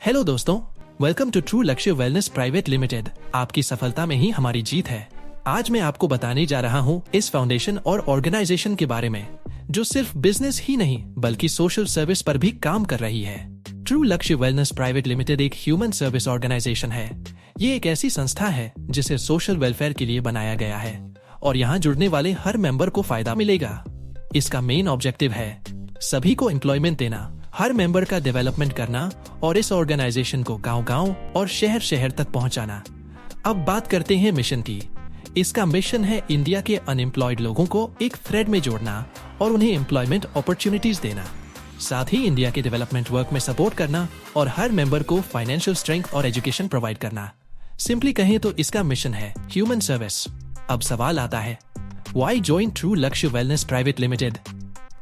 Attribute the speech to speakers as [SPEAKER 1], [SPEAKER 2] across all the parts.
[SPEAKER 1] Hello दोस्तों, welcome to true Lakshya wellness private limited. आपकी सफलता में ही हमारी जीत है। आज मैं आपको बताने जा रहा हूँ इस फाउंडेशन और ऑर्गेनाइजेशन के बारे में जो सिर्फ बिजनेस ही नहीं बल्कि सोशल सर्विस पर भी काम कर रही है। True Lakshya wellness private limited एक ह्यूमन सर्विस ऑर्गेनाइजेशन है। ये एक ऐसी संस्था है जिसे सोशल वेलफेयर के लिए बनाया गया है और यहाँ जुड़ने वाले हर मेंबर को फायदा मिलेगा। इसका मेन ऑब्जेक्टिव है सभी को एम्प्लॉयमेंट देना, हर मेंबर का डेवलपमेंट करना और इस ऑर्गेनाइजेशन को गांव-गांव और शहर-शहर तक पहुंचाना। अब बात करते हैं मिशन की। इसका मिशन है इंडिया के अनएम्प्लॉयड लोगों को एक थ्रेड में जोड़ना और उन्हें एम्प्लॉयमेंट अपॉर्चुनिटीज देना, साथ ही इंडिया के डेवलपमेंट वर्क में सपोर्ट करना और हर मेंबर को फाइनेंशियल स्ट्रेंथ और एजुकेशन प्रोवाइड करना। सिंपली कहें तो इसका मिशन है ह्यूमन सर्विस। अब सवाल आता है, why join true Lakshya wellness private limited?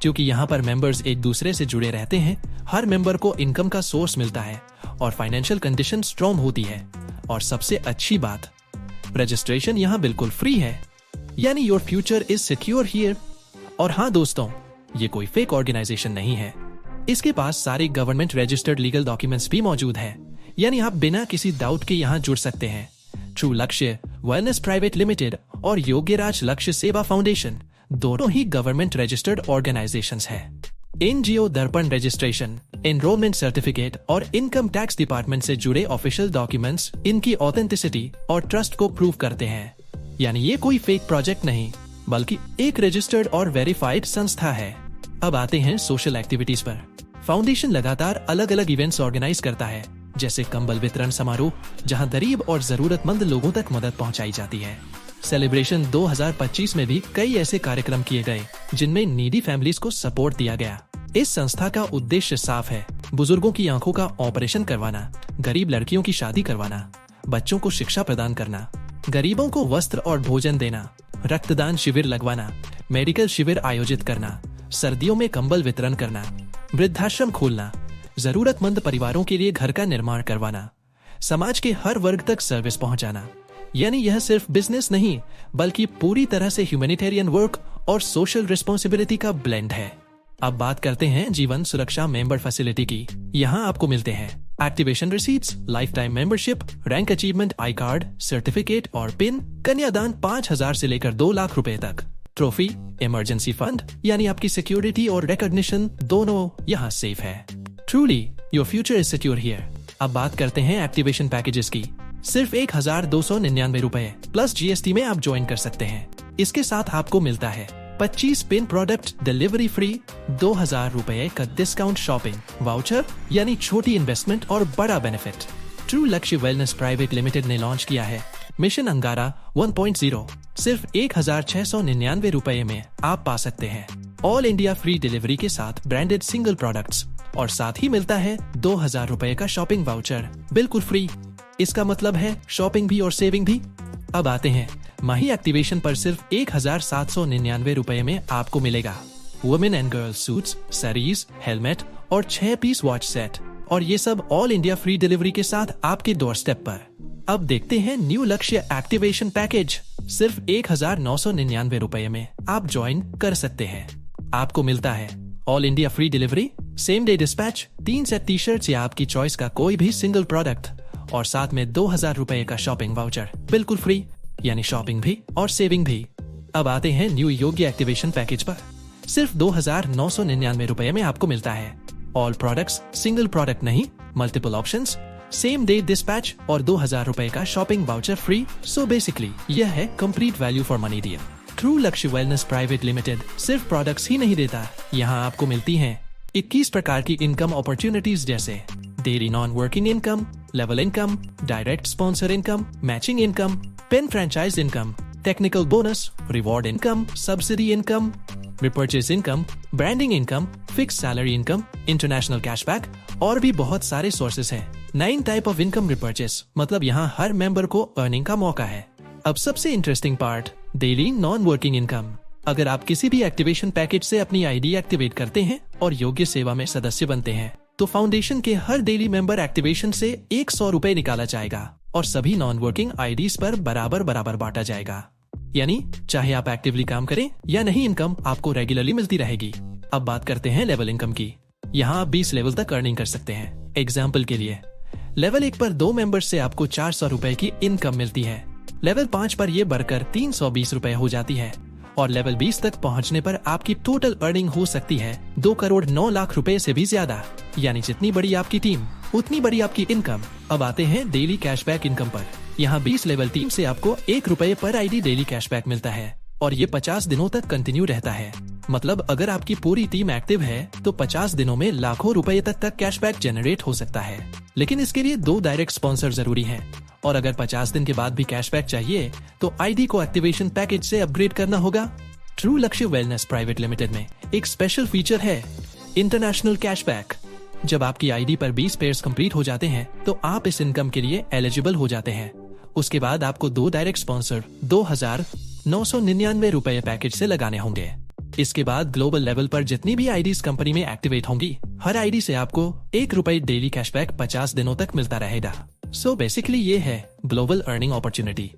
[SPEAKER 1] क्योंकि यहाँ पर मेंबर्स एक दूसरे से जुड़े रहते हैं, हर मेंबर को इनकम का सोर्स मिलता है और फाइनेंशियल कंडीशन स्ट्रॉन्ग होती है। और सबसे अच्छी बात, रजिस्ट्रेशन यहाँ बिल्कुल फ्री है, यानी your future is secure here. और हाँ दोस्तों, ये कोई फेक ऑर्गेनाइजेशन नहीं है। इसके पास सारे गवर्नमेंट रजिस्टर्ड लीगल डॉक्यूमेंट्स भी मौजूद हैं, यानी आप बिना किसी डाउट के यहाँ जुड़ सकते हैं। True Lakshya wellness private limited और योग्यराज लक्ष्य सेवा फाउंडेशन दोनों ही गवर्नमेंट रजिस्टर्ड ऑर्गेनाइजेशंस हैं। एनजीओ दर्पण रजिस्ट्रेशन, एनरोलमेंट सर्टिफिकेट और इनकम टैक्स डिपार्टमेंट से जुड़े ऑफिशियल डॉक्यूमेंट्स इनकी ऑथेंटिसिटी और ट्रस्ट को प्रूव करते हैं। यानी ये कोई फेक प्रोजेक्ट नहीं बल्कि एक रजिस्टर्ड और वेरीफाइड संस्था है। अब आते हैं सोशल एक्टिविटीज पर। फाउंडेशन लगातार अलग अलग इवेंट्स ऑर्गेनाइज करता है, जैसे कंबल वितरण समारोह जहां गरीब और जरूरतमंद लोगों तक मदद पहुंचाई जाती है। सेलिब्रेशन 2025 में भी कई ऐसे कार्यक्रम किए गए जिनमें नीडी फैमिलीज को सपोर्ट दिया गया। इस संस्था का उद्देश्य साफ है, बुजुर्गों की आंखों का ऑपरेशन करवाना, गरीब लड़कियों की शादी करवाना, बच्चों को शिक्षा प्रदान करना, गरीबों को वस्त्र और भोजन देना, रक्तदान शिविर लगवाना, मेडिकल शिविर आयोजित करना, सर्दियों में कंबल वितरण करना, वृद्धाश्रम खोलना, जरूरतमंद परिवारों के लिए घर का निर्माण करवाना, समाज के हर वर्ग तक सर्विस पहुंचाना। यानी यह सिर्फ बिजनेस नहीं बल्कि पूरी तरह से ह्यूमैनिटेरियन वर्क और सोशल रिस्पॉन्सिबिलिटी का ब्लेंड है। अब बात करते हैं जीवन सुरक्षा मेंबर फैसिलिटी की। यहाँ आपको मिलते हैं activation receipts, life time membership, rank achievement I card, certificate और पिन, कन्यादान 5,000 से लेकर 2 लाख रुपए तक, ट्रॉफी, इमरजेंसी फंड, यानी आपकी सिक्योरिटी और रिकॉग्निशन दोनों यहाँ सेफ है। Truly your future is secure here. अब बात करते हैं एक्टिवेशन पैकेजेस की। सिर्फ 1,299 रुपए प्लस जीएसटी में आप ज्वाइन कर सकते हैं। इसके साथ आपको मिलता है 25 पिन प्रोडक्ट डिलीवरी फ्री, 2,000 रुपए का डिस्काउंट शॉपिंग वाउचर, यानी छोटी इन्वेस्टमेंट और बड़ा benefit. True Lakshya wellness private limited ने लॉन्च किया है मिशन अंगारा 1.0। सिर्फ 1,699 रुपए में आप पा सकते हैं ऑल इंडिया फ्री डिलीवरी के साथ ब्रांडेड सिंगल प्रोडक्ट्स और साथ ही मिलता है 2,000 रुपए का शॉपिंग वाउचर बिल्कुल फ्री। इसका मतलब है शॉपिंग भी और सेविंग भी। अब आते हैं माही एक्टिवेशन पर। सिर्फ 1,799 रुपए में आपको मिलेगा women and girls suits, saris, helmet और 6 पीस वॉच सेट, और ये सब ऑल इंडिया फ्री डिलीवरी के साथ आपके डोर स्टेप पर। अब देखते हैं न्यू लक्ष्य एक्टिवेशन पैकेज। सिर्फ 1,999 रुपए में आप ज्वाइन कर सकते हैं। आपको मिलता है all India free delivery, same day dispatch, 3 set T shirt या आपकी चॉइस का कोई भी सिंगल प्रोडक्ट और साथ में 2,000 रुपए का शॉपिंग वाउचर बिल्कुल फ्री, यानी शॉपिंग भी और सेविंग भी। अब आते हैं न्यू योग्य एक्टिवेशन पैकेज पर। सिर्फ 2,999 रुपए में आपको मिलता है ऑल प्रोडक्ट्स, सिंगल प्रोडक्ट नहीं, multiple options, same day dispatch और 2,000 रुपए का shopping voucher free. So basically यह है complete value for money deal. True Lakshya wellness private limited सिर्फ प्रोडक्ट्स ही नहीं देता, यहाँ आपको मिलती हैं 21 प्रकार की इनकम अपॉर्चुनिटीज, जैसे daily non working income, level income, direct sponsor income, matching income, pen franchise income, technical bonus, reward income, subsidy income, repurchase income, branding income, fix salary income, international cashback और भी बहुत सारे sources हैं। 9 type of income repurchase, मतलब यहाँ हर member को earning का मौका है। अब सबसे interesting part, daily non working income. अगर आप किसी भी एक्टिवेशन पैकेज से अपनी आईडी एक्टिवेट करते हैं और योग्य सेवा में सदस्य बनते हैं तो फाउंडेशन के हर डेली मेंबर एक्टिवेशन से 100 रुपए निकाला जाएगा और सभी नॉन वर्किंग आईडीज पर बराबर बराबर बांटा जाएगा। यानी चाहे आप एक्टिवली काम करें या नहीं, इनकम आपको रेगुलरली मिलती रहेगी। अब बात करते हैं लेवल इनकम की। यहाँ आप 20 लेवल तक अर्निंग कर सकते हैं। एग्जाम्पल के लिए लेवल 1 पर 2 मेंबर्स से आपको 400 रुपए की इनकम मिलती है। लेवल 5 पर ये बढ़कर 320 रुपए हो जाती है और लेवल 20 तक पहुंचने पर आपकी टोटल अर्निंग हो सकती है 2 करोड़ 9 लाख रुपए से भी ज्यादा। यानी जितनी बड़ी आपकी टीम उतनी बड़ी आपकी इनकम। अब आते हैं डेली कैशबैक इनकम पर। यहाँ 20 लेवल टीम से आपको 1 रुपए पर आईडी डेली कैशबैक मिलता है और ये 50 दिनों तक कंटिन्यू रहता है। मतलब अगर आपकी पूरी टीम एक्टिव है तो 50 दिनों में लाखों रुपए तक कैशबैक जनरेट हो सकता है। लेकिन इसके लिए 2 डायरेक्ट स्पॉन्सर जरूरी हैं। और अगर 50 दिन के बाद भी कैशबैक चाहिए तो आईडी को एक्टिवेशन पैकेज से अपग्रेड करना होगा। True Lakshya wellness private limited में एक स्पेशल फीचर है इंटरनेशनल कैशबैक। जब आपकी आईडी पर 20 पेयर्स कंप्लीट हो जाते हैं तो आप इस इनकम के लिए एलिजिबल हो जाते हैं। उसके बाद आपको 2 डायरेक्ट स्पॉन्सर 2,999 रुपए पैकेज से लगाने होंगे। इसके बाद ग्लोबल लेवल पर जितनी भी आईडीज कंपनी में एक्टिवेट होंगी, हर आईडी से आपको 1 रुपए डेली कैशबैक 50 दिनों तक मिलता रहेगा। सो बेसिकली ये है ग्लोबल अर्निंग अपॉर्चुनिटी।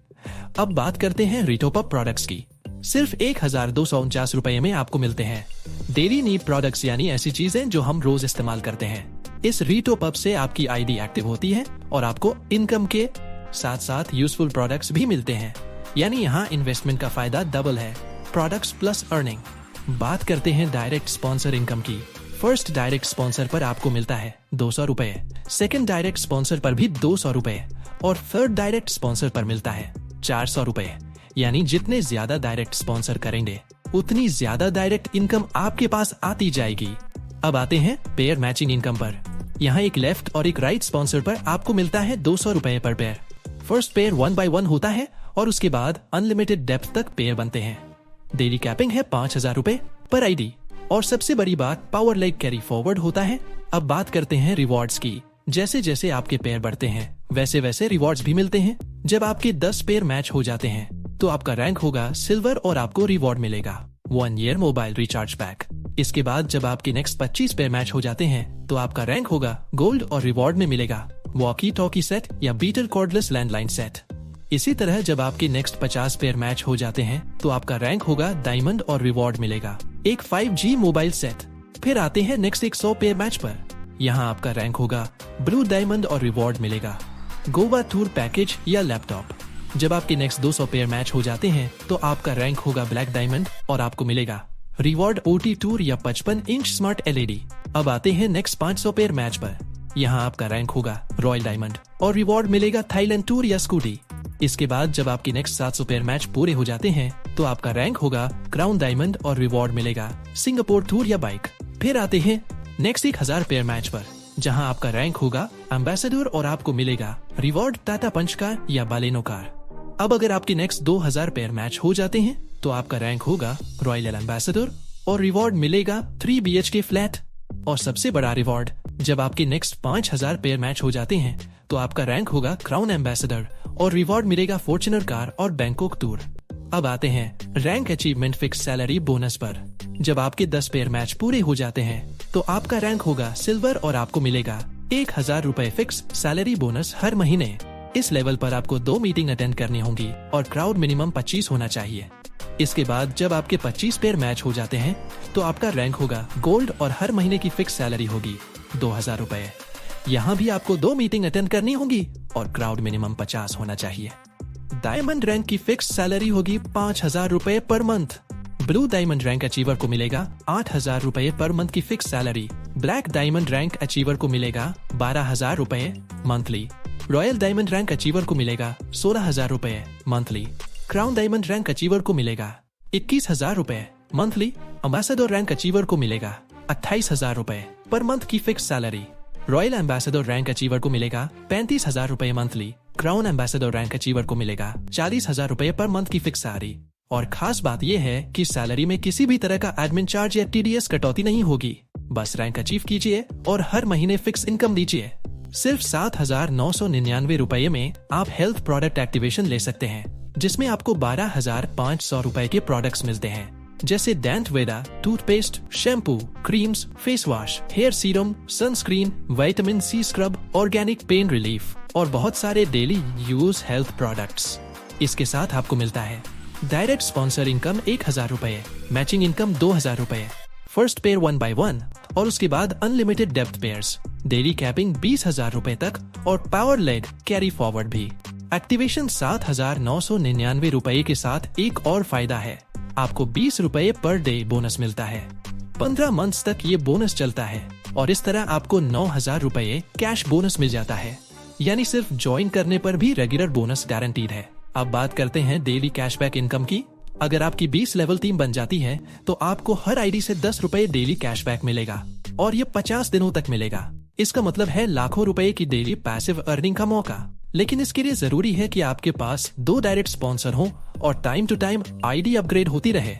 [SPEAKER 1] अब बात करते हैं रीटॉप अप प्रोडक्ट्स की। सिर्फ 1,249 रुपए में आपको मिलते हैं डेली नीड प्रोडक्ट्स, यानी ऐसी चीजें जो हम रोज इस्तेमाल करते हैं। इस रीटॉप अप से आपकी आईडी एक्टिव होती है और आपको इनकम के साथ साथ यूजफुल प्रोडक्ट्स भी मिलते हैं। यानी यहाँ इन्वेस्टमेंट का फायदा डबल है, प्रोडक्ट्स प्लस अर्निंग। बात करते हैं डायरेक्ट स्पॉन्सर इनकम की। फर्स्ट डायरेक्ट स्पॉन्सर पर आपको मिलता है 200 रुपए, सेकेंड डायरेक्ट स्पॉन्सर पर भी 200 रुपए और थर्ड डायरेक्ट स्पॉन्सर पर मिलता है 400 रुपए। यानी जितने ज्यादा डायरेक्ट स्पॉन्सर करेंगे उतनी ज्यादा डायरेक्ट इनकम आपके पास आती जाएगी। अब आते हैं पेयर मैचिंग इनकम पर। यहाँ एक लेफ्ट और एक राइट स्पॉन्सर पर आपको मिलता है 200 रुपए पर पेयर। फर्स्ट पेयर 1 by 1 होता है और उसके बाद अनलिमिटेड डेप्थ तक पेयर बनते हैं। डेली कैपिंग है 5,000 रुपए पर आईडी और सबसे बड़ी बात पावर लाइक कैरी फॉरवर्ड होता है। अब बात करते हैं रिवॉर्ड्स की। जैसे जैसे आपके पेयर बढ़ते हैं वैसे वैसे रिवॉर्ड्स भी मिलते हैं। जब आपके 10 पेयर मैच हो जाते हैं तो आपका रैंक होगा सिल्वर और आपको रिवॉर्ड मिलेगा 1 year मोबाइल रिचार्ज पैक। इसके बाद जब आपके नेक्स्ट 25 पेयर मैच हो जाते हैं तो आपका रैंक होगा गोल्ड और रिवॉर्ड में मिलेगा वॉकी टॉकी सेट या बीटर कॉर्डलेस लैंडलाइन सेट। इसी तरह जब आपके नेक्स्ट 50 पेयर मैच हो जाते हैं तो आपका रैंक होगा डायमंड और रिवॉर्ड मिलेगा एक 5G मोबाइल सेट। फिर आते हैं नेक्स्ट 100 पेयर मैच पर। यहाँ आपका रैंक होगा ब्लू डायमंड और रिवॉर्ड मिलेगा गोवा टूर पैकेज या लैपटॉप। जब आपके नेक्स्ट 200 पेयर मैच हो जाते हैं तो आपका रैंक होगा ब्लैक डायमंड और आपको मिलेगा रिवॉर्ड OT टूर या 55 इंच स्मार्ट LED। अब आते हैं नेक्स्ट 500 पेयर मैच पर। यहाँ आपका रैंक होगा रॉयल डायमंड और रिवॉर्ड मिलेगा थाईलैंड टूर या स्कूटी। इसके बाद जब आपके नेक्स्ट 700 पेयर मैच पूरे हो जाते हैं तो आपका रैंक होगा क्राउन डायमंड और रिवॉर्ड मिलेगा सिंगापुर टूर या बाइक। फिर आते हैं नेक्स्ट 1000 पेयर मैच पर, जहां आपका रैंक होगा एम्बेसडर और आपको मिलेगा रिवॉर्ड टाटा पंच कार या बालेनो कार। अब अगर आपके नेक्स्ट 2000 पेयर मैच हो जाते हैं तो आपका रैंक होगा रॉयल एम्बेसडर और रिवॉर्ड मिलेगा 3 BHK फ्लैट। और सबसे बड़ा रिवॉर्ड जब आपके नेक्स्ट 5000 पेयर मैच हो जाते हैं तो आपका रैंक होगा क्राउन एम्बेसडर और रिवॉर्ड मिलेगा फॉर्च्यूनर कार और बैंकॉक टूर। अब आते हैं rank achievement fix salary bonus पर। जब आपके 10 पेयर मैच पूरे हो जाते हैं तो आपका रैंक होगा सिल्वर और आपको मिलेगा 1000 रुपए फिक्स सैलरी बोनस हर महीने। इस लेवल पर आपको 2 मीटिंग अटेंड करनी होंगी और क्राउड मिनिमम 25 होना चाहिए। इसके बाद जब आपके 25 पेयर मैच हो जाते हैं तो आपका रैंक होगा गोल्ड और हर महीने की फिक्स सैलरी होगी 2000 रुपए। यहाँ भी आपको 2 मीटिंग अटेंड करनी होगी और क्राउड मिनिमम 50 होना चाहिए। डायमंड रैंक की फिक्स सैलरी होगी 5000 रुपए per month. Blue diamond rank achiever को मिलेगा 8000 रुपए पर मंथ की fix salary. Black diamond rank achiever को मिलेगा 12000 रुपए monthly. Royal diamond rank achiever को मिलेगा 16000 रुपए monthly. Crown diamond rank achiever को मिलेगा 21000 रुपए मंथली। एम्बेसडर रैंक अचीवर को मिलेगा 28000 रुपए पर मंथ की fix salary. Royal ambassador rank achiever को मिलेगा 35000 रुपए monthly. Crown ambassador rank achiever को मिलेगा 40000 रुपए पर मंथ की फिक्स सैलरी। और खास बात यह है कि सैलरी में किसी भी तरह का एडमिन चार्ज या TDS कटौती नहीं होगी। बस रैंक अचीव कीजिए और हर महीने फिक्स इनकम दीजिए। सिर्फ 7999 रुपए में आप हेल्थ प्रोडक्ट एक्टिवेशन ले सकते हैं, जिसमें आपको 12500 रुपए के प्रोडक्ट्स मिलते हैं, जैसे Dent Veda toothpaste, shampoo, creams, face wash, hair serum, sunscreen, vitamin C scrub, organic pain relief और बहुत सारे डेली यूज हेल्थ प्रोडक्ट्स। इसके साथ आपको मिलता है डायरेक्ट स्पॉन्सर इनकम 1000 रुपए, मैचिंग इनकम 2000 रुपए, फर्स्ट पेयर 1 by 1 और उसके बाद unlimited depth pairs, daily capping 20,000 रुपए तक और पावर लेड कैरी फॉरवर्ड भी। एक्टिवेशन 7,999 रुपए के साथ एक और फायदा है, आपको 20 रुपए पर डे बोनस मिलता है। 15 मंथ्स तक ये बोनस चलता है और इस तरह आपको 9,000 रुपए कैश बोनस मिल जाता है, यानी सिर्फ ज्वाइन करने पर भी रेगुलर बोनस गारंटीड है। अब बात करते हैं डेली कैशबैक इनकम की। अगर आपकी 20 लेवल टीम बन जाती है तो आपको हर आईडी से 10 रुपए डेली कैशबैक मिलेगा और ये 50 दिनों तक मिलेगा। इसका मतलब है लाखों रुपए की डेली पैसिव अर्निंग का मौका। लेकिन इसके लिए जरूरी है कि आपके पास 2 डायरेक्ट स्पॉन्सर हों और time to time ID upgrade होती रहे।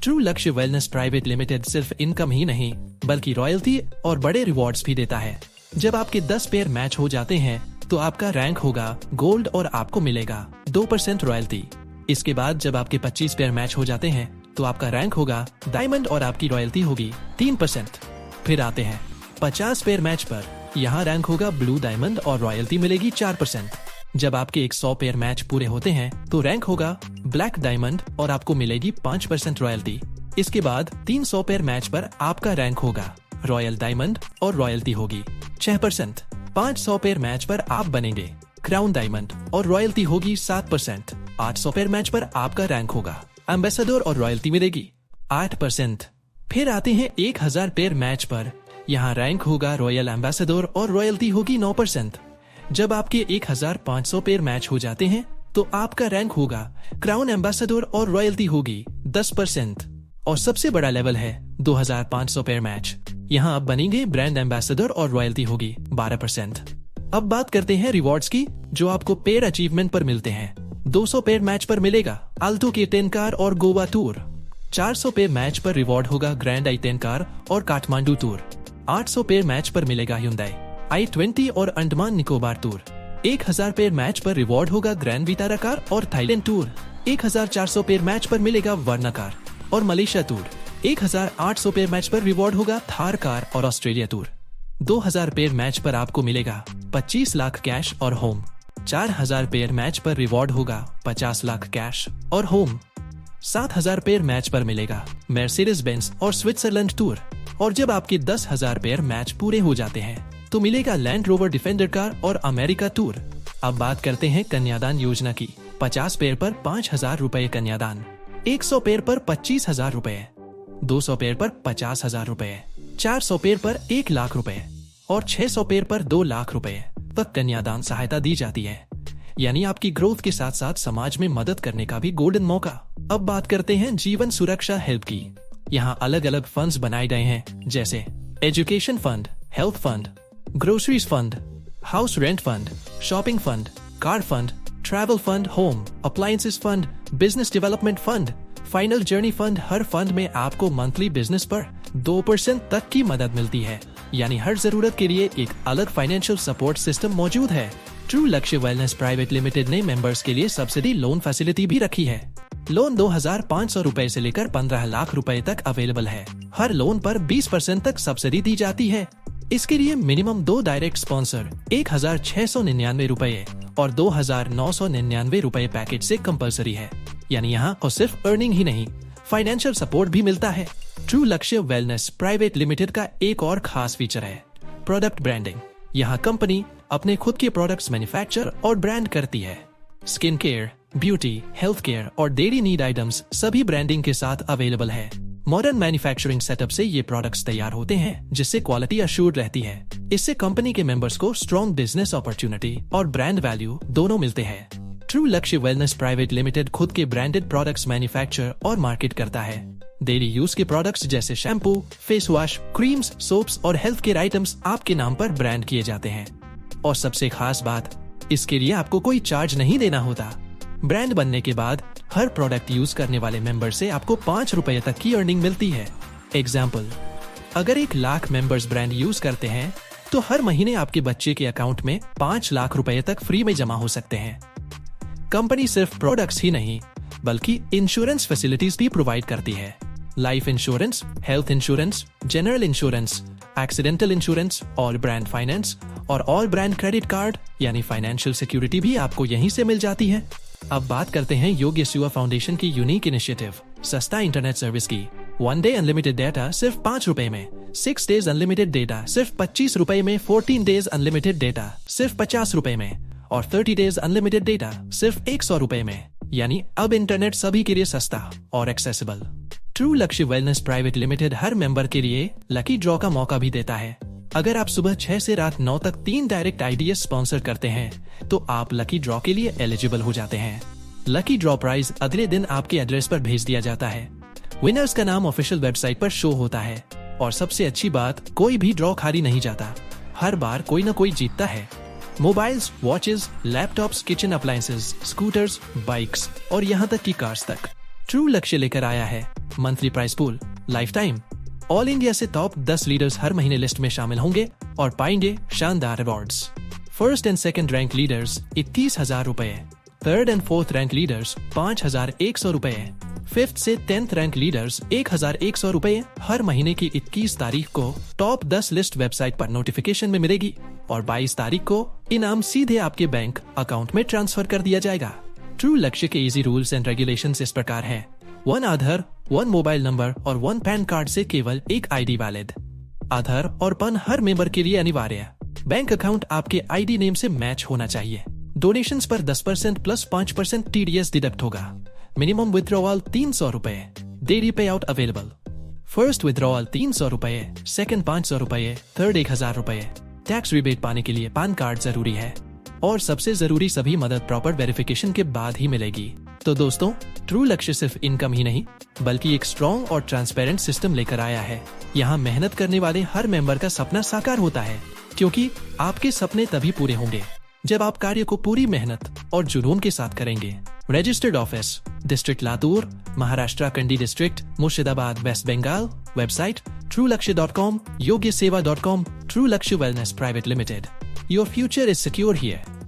[SPEAKER 1] True Lakshya wellness private limited सिर्फ इनकम ही नहीं बल्कि रॉयल्टी और बड़े रिवॉर्ड्स भी देता है। जब आपके 10 पेयर मैच हो जाते हैं तो आपका रैंक होगा गोल्ड और आपको मिलेगा 2% रॉयल्टी। इसके बाद जब आपके 25 पेयर मैच हो जाते हैं तो आपका रैंक होगा डायमंड और आपकी रॉयल्टी होगी 3%। फिर आते हैं 50 पेयर मैच पर, यहाँ रैंक होगा ब्लू डायमंड और रॉयल्टी मिलेगी 4%। जब आपके 100 पेयर मैच पूरे होते हैं तो रैंक होगा ब्लैक डायमंड और आपको मिलेगी 5% रॉयल्टी। इसके बाद 300 पेयर मैच पर आपका रैंक होगा रॉयल डायमंड और रॉयल्टी होगी 6%। 500 पेयर मैच पर आप बनेंगे क्राउन डायमंड और रॉयल्टी होगी 7%। 800 पेयर मैच पर आपका रैंक होगा एम्बेसडर और रॉयल्टी मिलेगी 8%। फिर आते हैं 1000 पेयर मैच पर, यहाँ रैंक होगा रॉयल एम्बेसडर और रॉयल्टी होगी 9%। जब आपके 1500 पेयर मैच हो जाते हैं तो आपका रैंक होगा क्राउन एम्बेसडर और रॉयल्टी होगी 10%। और सबसे बड़ा लेवल है 2500 पेयर मैच, यहाँ आप बनेंगे ब्रांड एम्बेसडर और रॉयल्टी होगी 12%। अब बात करते हैं रिवॉर्ड्स की जो आपको पेयर अचीवमेंट पर मिलते हैं। 200 पेयर मैच पर मिलेगा आल्टो के 10 कार और गोवा टूर। 400 पेयर मैच पर रिवॉर्ड होगा ग्रैंड i10 कार और काठमांडू टूर। 800 पेयर मैच पर मिलेगा Hyundai i20 और Andaman Nicobar tour. 1000 pair match पर रिवॉर्ड होगा ग्रैंड विटारा कार और थाईलैंड टूर। 1400 पेयर मैच पर मिलेगा वर्ना कार और मलेशिया टूर। 1800 पेयर मैच पर रिवॉर्ड होगा थार कार और ऑस्ट्रेलिया टूर। 2000 पेयर मैच पर आपको मिलेगा 25 लाख कैश और होम। 4000 पेयर मैच पर रिवॉर्ड होगा 50 लाख कैश और होम। 7000 पेयर मैच पर मिलेगा मर्सिडीज बेंज और स्विट्जरलैंड टूर। और जब आपके 10,000 पेयर मैच पूरे हो जाते हैं तो मिलेगा लैंड रोवर डिफेंडर कार और अमेरिका टूर। अब बात करते हैं कन्यादान योजना की। 50 पेयर पर 5,000 रुपए कन्यादान, 100 पेयर पर 25,000 रुपए, 200 पेयर पर 50,000 रुपए, 400 पेयर पर 1 लाख रुपए और 600 पेयर पर 2 लाख रुपए तक कन्यादान सहायता दी जाती है। यानी आपकी ग्रोथ के साथ साथ समाज में मदद करने का भी गोल्डन मौका। अब बात करते हैं जीवन सुरक्षा हेल्प की। यहाँ अलग अलग फंड्स बनाए गए हैं जैसे education fund, health fund, groceries fund, house rent fund, shopping fund, car fund, travel fund, home appliances fund, business development fund, final journey fund. हर फंड में आपको मंथली बिजनेस पर 2% तक की मदद मिलती है, यानी हर जरूरत के लिए एक अलग फाइनेंशियल सपोर्ट सिस्टम मौजूद है। True Lakshya wellness private limited ने मेंबर्स के लिए सब्सिडी लोन फैसिलिटी भी रखी है। लोन 2,500 रुपए से लेकर 15 लाख रुपए तक अवेलेबल है। हर लोन पर 20% तक सब्सिडी दी जाती है। इसके लिए मिनिमम 2 डायरेक्ट स्पॉन्सर 1,699 रुपए और 2,999 रुपए पैकेज से कंपलसरी है। यानी यहाँ और सिर्फ अर्निंग ही नहीं, फाइनेंशियल सपोर्ट भी मिलता है। True Lakshya wellness private limited का एक और खास फीचर है प्रोडक्ट ब्रांडिंग। यहाँ कंपनी अपने खुद के प्रोडक्ट्स मैन्युफैक्चर और ब्रांड करती है। Skin care, beauty, health care और डेली नीड आइटम्स सभी ब्रांडिंग के साथ अवेलेबल है। मॉडर्न मैन्युफैक्चरिंग सेटअप से ये प्रोडक्ट्स तैयार होते हैं जिससे क्वालिटी अश्योर्ड रहती है। इससे कंपनी के मेंबर्स को स्ट्रॉन्ग बिजनेस अपॉर्चुनिटी और ब्रांड वैल्यू दोनों मिलते हैं। True Lakshya wellness private limited खुद के ब्रांडेड प्रोडक्ट्स मैन्युफैक्चर और मार्केट करता है। डेली यूज के प्रोडक्ट्स जैसे shampoo, face wash, creams, soaps और हेल्थ केयर आइटम्स आपके नाम पर ब्रांड किए जाते हैं। और सबसे खास बात, इसके लिए आपको कोई चार्ज नहीं देना होता। ब्रांड बनने के बाद हर प्रोडक्ट यूज करने वाले मेंबर से आपको 5 रुपए तक की अर्निंग मिलती है। एग्जाम्पल, अगर 1 लाख मेंबर्स ब्रांड यूज करते हैं तो हर महीने आपके बच्चे के अकाउंट में 5 लाख रुपए तक फ्री में जमा हो सकते हैं। कंपनी सिर्फ प्रोडक्ट्स ही नहीं बल्कि इंश्योरेंस फैसिलिटीज भी प्रोवाइड करती है। Life insurance, health insurance, general insurance, accidental insurance, all brand finance और ऑल ब्रांड क्रेडिट कार्ड यानी फाइनेंशियल सिक्योरिटी भी आपको यहीं से मिल जाती है। अब बात करते हैं योग्य युवा फाउंडेशन की यूनिक इनिशिएटिव सस्ता इंटरनेट सर्विस की। 1 डे अनलिमिटेड डेटा सिर्फ 5 रुपए में। 6 डेज अनलिमिटेड डेटा सिर्फ 25 रुपए में, 14 डेज अनलिमिटेड डेटा सिर्फ 50 रुपए में और 30 डेज अनलिमिटेड डेटा सिर्फ 100 रुपए में। यानी अब इंटरनेट सभी के लिए सस्ता और accessible. True Lakshya wellness private limited हर मेंबर के लिए लकी ड्रॉ का मौका भी देता है। अगर आप सुबह 6 से रात 9 तक 3 डायरेक्ट आईडीएस स्पॉन्सर करते हैं तो आप लकी ड्रॉ के लिए एलिजिबल हो जाते हैं। लकी ड्रॉ प्राइज अगले दिन आपके एड्रेस पर भेज दिया जाता है। विनर्स का नाम ऑफिशियल वेबसाइट पर शो होता है और सबसे अच्छी बात, कोई भी ड्रॉ खाली नहीं जाता। हर बार कोई न कोई जीतता है। Mobiles, watches, laptops, kitchen appliances, scooters, bikes और यहाँ तक कि कार्स तक। ट्रू लक्ष्य लेकर आया है monthly price pool, life time. All India से टॉप 10 लीडर्स हर महीने लिस्ट में शामिल होंगे और पाएंगे शानदार awards. First and second rank leaders 21,000 रुपए, third and fourth rank leaders 5,100 रुपए, फिफ्थ से 10th रैंक लीडर्स 1,100 रुपए। हर महीने की 21 तारीख को टॉप 10 लिस्ट वेबसाइट पर नोटिफिकेशन में मिलेगी और 22 तारीख को इनाम सीधे आपके बैंक अकाउंट में ट्रांसफर कर दिया जाएगा। ट्रू लक्ष्य के इजी रूल्स एंड रेगुलेशंस इस प्रकार हैं। 1 आधार, 1 मोबाइल नंबर और 1 पैन कार्ड से केवल एक आईडी वैलिड। आधार और पैन हर मेंबर के लिए अनिवार्य। बैंक अकाउंट आपके आईडी नेम से मैच होना चाहिए। डोनेशंस पर 10% प्लस 5% टीडीएस डिडक्ट होगा। मिनिमम विथड्रॉवल 300 रुपए। डेली पे आउट अवेलेबल। फर्स्ट विथड्रॉवल 300 रुपए, सेकंड 500 रुपए, थर्ड 1,000 रुपए। टैक्स रिबेट पाने के लिए पैन कार्ड जरूरी है और सबसे जरूरी सभी मदद प्रॉपर वेरिफिकेशन के बाद ही मिलेगी। तो दोस्तों, ट्रू लक्ष्य सिर्फ इनकम ही नहीं बल्कि एक स्ट्रॉन्ग और ट्रांसपेरेंट सिस्टम लेकर आया है। यहाँ मेहनत करने वाले हर मेंबर का सपना साकार होता है, क्योंकि आपके सपने तभी पूरे होंगे जब आप कार्य को पूरी मेहनत और जुनून के साथ करेंगे। Registered office, district Latur, Maharashtra Kandi district, Murshidabad, west Bengal. Website truelakshya.com, yogyaseva.com। True Lakshya wellness private limited. Your future is secure here.